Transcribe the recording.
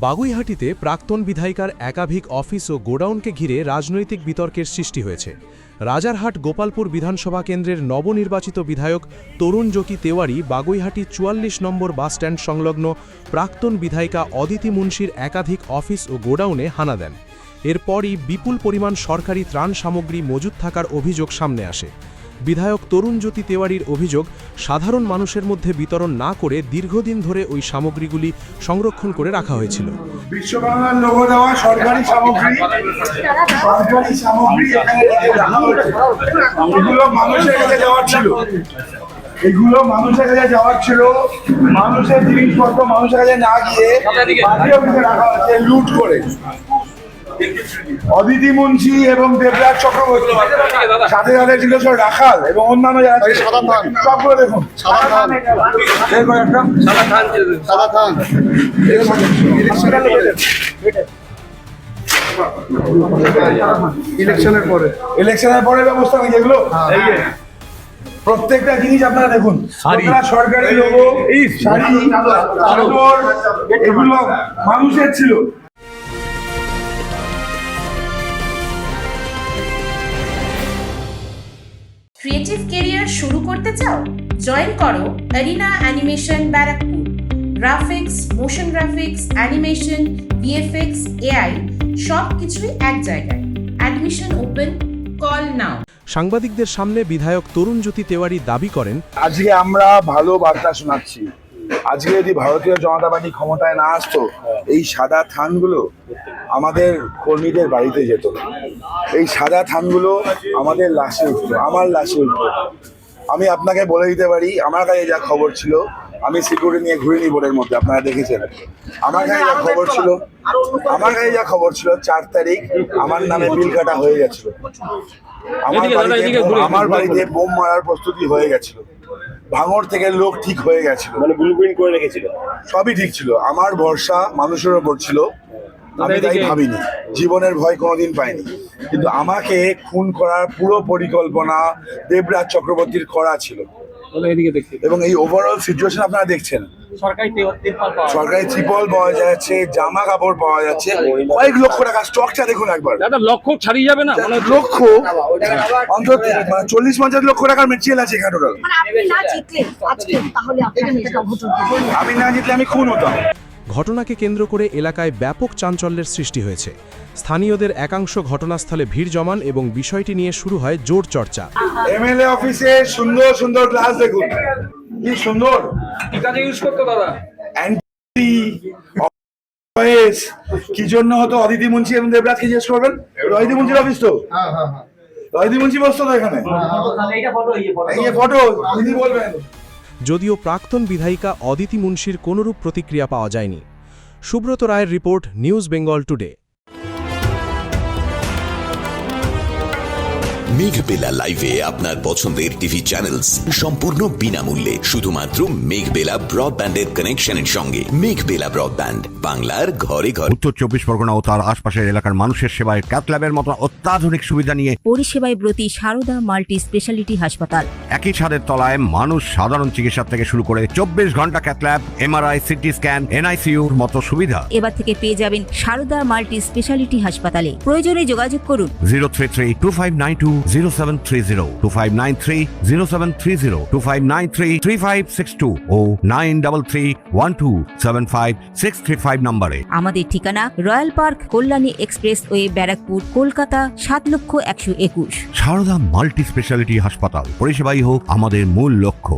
বাগুইহাটিতে প্রাক্তন বিধায়িকার একাধিক অফিস ও গোডাউনকে ঘিরে রাজনৈতিক বিতর্কের সৃষ্টি হয়েছে। রাজারহাট গোপালপুর বিধানসভা কেন্দ্রের নবনির্বাচিত বিধায়ক তরুণ জ্যোতি তেওয়ারি বাগুইহাটি ৪৪ নম্বর বাসস্ট্যান্ড সংলগ্ন প্রাক্তন বিধায়িকা অদিতি মুন্সির একাধিক অফিস ও গোডাউনে হানা দেন। এরপরই বিপুল পরিমাণ সরকারি ত্রাণ সামগ্রী মজুত থাকার অভিযোগ সামনে আসে। বিধায়ক তরুণ জ্যোতি তেওয়ারির অভিযোগ, সাধারণ মানুষের মধ্যে বিতরণ না করে দীর্ঘদিন ধরে ওই সামগ্রীগুলি সংরক্ষণ করে রাখা হয়েছিল। বিশ্ববাংলার লোগো দেওয়া সরকারি সামগ্রী এগুলো মানুষের কাছে যাওয়ার ছিল, মানুষের জিনিসপত্র মানুষের কাছে না গিয়ে রাখা হচ্ছে লুট করে। অদিতি মুন্সি এবং দেবরাজ চক্রবর্তী সাথে সাথে ছিল সব রাখাল এবং অন্যান্য যারা সবগুলো দেখুন। ইলেকশনের পরে ব্যবস্থা নাকি এগুলো? প্রত্যেকটা জিনিস আপনারা দেখুন, সরকারি লোগো, শাড়ি, এগুলো মানুষের ছিল। ক্রিয়েটিভ ক্যারিয়ার শুরু করতে চাও? জয়েন করো arena animation Barrackpore. Graphics, motion graphics, animation, VFX, AI সব কিছুই এক জায়গায়। Admission open, call now. সাংবাদিকদের সামনে বিধায়ক তরুণ জ্যোতি তেওয়ারি দাবি করেন, আজকে আমরা ভালো বার্তা শোনাচ্ছি। আজকে যদি ভারতীয় জনতা পার্টি ক্ষমতায় না আসতো, এই সাদা থানগুলো আমাদের কর্মীদের বাড়িতে যেত, এই সাদা থানগুলো আমাদের লাশে উঠতো, আমার লাশে উঠতো। আমি আপনাকে বলে দিতে পারি, আমার কাছে যা খবর ছিল, আমি সিকিউরিটি নিয়ে ঘুরিনি বোর্ডের মধ্যে, আপনারা দেখেছেন। আমার কাছে যা খবর ছিল 4 তারিখ আমার নামে বিল কাটা হয়ে গেছিল, আমার বাড়িতে বোম মারার প্রস্তুতি হয়ে গেছিল, ভাঙড় থেকে লোক ঠিক হয়ে গেছিল, মানে ব্লুপ্রিন্ট করে রেখেছিল, সবই ঠিক ছিল। আমার ভরসা মানুষের ওপর ছিল, আমি তাই ভাবিনি, জীবনের ভয় কোনোদিন পাইনি। কিন্তু আমাকে খুন করার পুরো পরিকল্পনা দেবরাজ চক্রবর্তীর করা ছিল। এবং এই ওভারঅল সিচুয়েশন আপনারা দেখছেন, সরকারি ত্রিপল পাওয়া যাচ্ছে, জামা কাপড় পাওয়া যাচ্ছে, কয়েক লক্ষ টাকা স্টকটা দেখুন একবার। লক্ষ ছাড়িয়ে যাবে না, লক্ষ অন্তত 40-50 লক্ষ টাকার মেটেরিয়াল আছে এখানে টোটাল। আমি না জিতলে আমি খুন হতাম। ঘটনাকে কেন্দ্র করে এলাকায় ব্যাপক চাঞ্চল্যের সৃষ্টি হয়েছে। স্থানীয়দের একাংশ ঘটনাস্থলে ভিড় জমান এবং বিষয়টি নিয়ে শুরু হয় জোর চর্চা। এমএলএ অফিসে সুন্দর সুন্দর গ্লাস দেখুন, কি সুন্দর ইউজ করতো দাদা। কি জন্য হতো? অদিতি মুন্সি এবং দেবরাজকে জিজ্ঞেস করবেন। অদিতি মুন্সির অফিস তো, অদিতি মুন্সি বসতো তো এখানে, এই ফটো দিদি বলবেন। যদিও প্রাক্তন বিধায়িকা অদিতি মুন্সির কোনরূপ প্রতিক্রিয়া পাওয়া যায়নি। সুব্রত রায়ের report, news Bengal today. Meghbela লাইভে আপনার পছন্দের টিভি চ্যানেলস সম্পূর্ণ বিনামূল্যে, শুধুমাত্র মেঘবেলা ব্রডব্যান্ডের কানেকশনের সঙ্গে। মেঘবেলা ব্রডব্যান্ড, বাংলার ঘরে ঘরে। উত্তর 24 পরগনা ও তার আশপাশের এলাকার মানুষের সেবায় ক্যাথল্যাবের মতো অত্যাধুনিক সুবিধা নিয়ে পরিষেবায় ব্রতী সারদা মাল্টি স্পেশালিটি হাসপাতাল। একই ছাদের তলায় মানুষ সাধারণ চিকিৎসা থেকে শুরু করে 24 ঘন্টা ক্যাথল্যাব, এমআরআই, সিটি স্ক্যান, এনআইসিইউর মতো সুবিধা এবার থেকে পেয়ে যাবেন সারদা মাল্টি স্পেশালিটি হাসপাতালে। প্রয়োজনে যোগাযোগ করুন 033-2592-0730, 2593-0730, 2593-3562 ও 9331275635 নম্বরে। আমাদের ঠিকানা Royal Park, Kalyani Expressway, Barrackpore, Kolkata 7,121,000। Sarada multi speciality হাসপাতাল, পরিষেবাই হোক আমাদের মূল লক্ষ্য।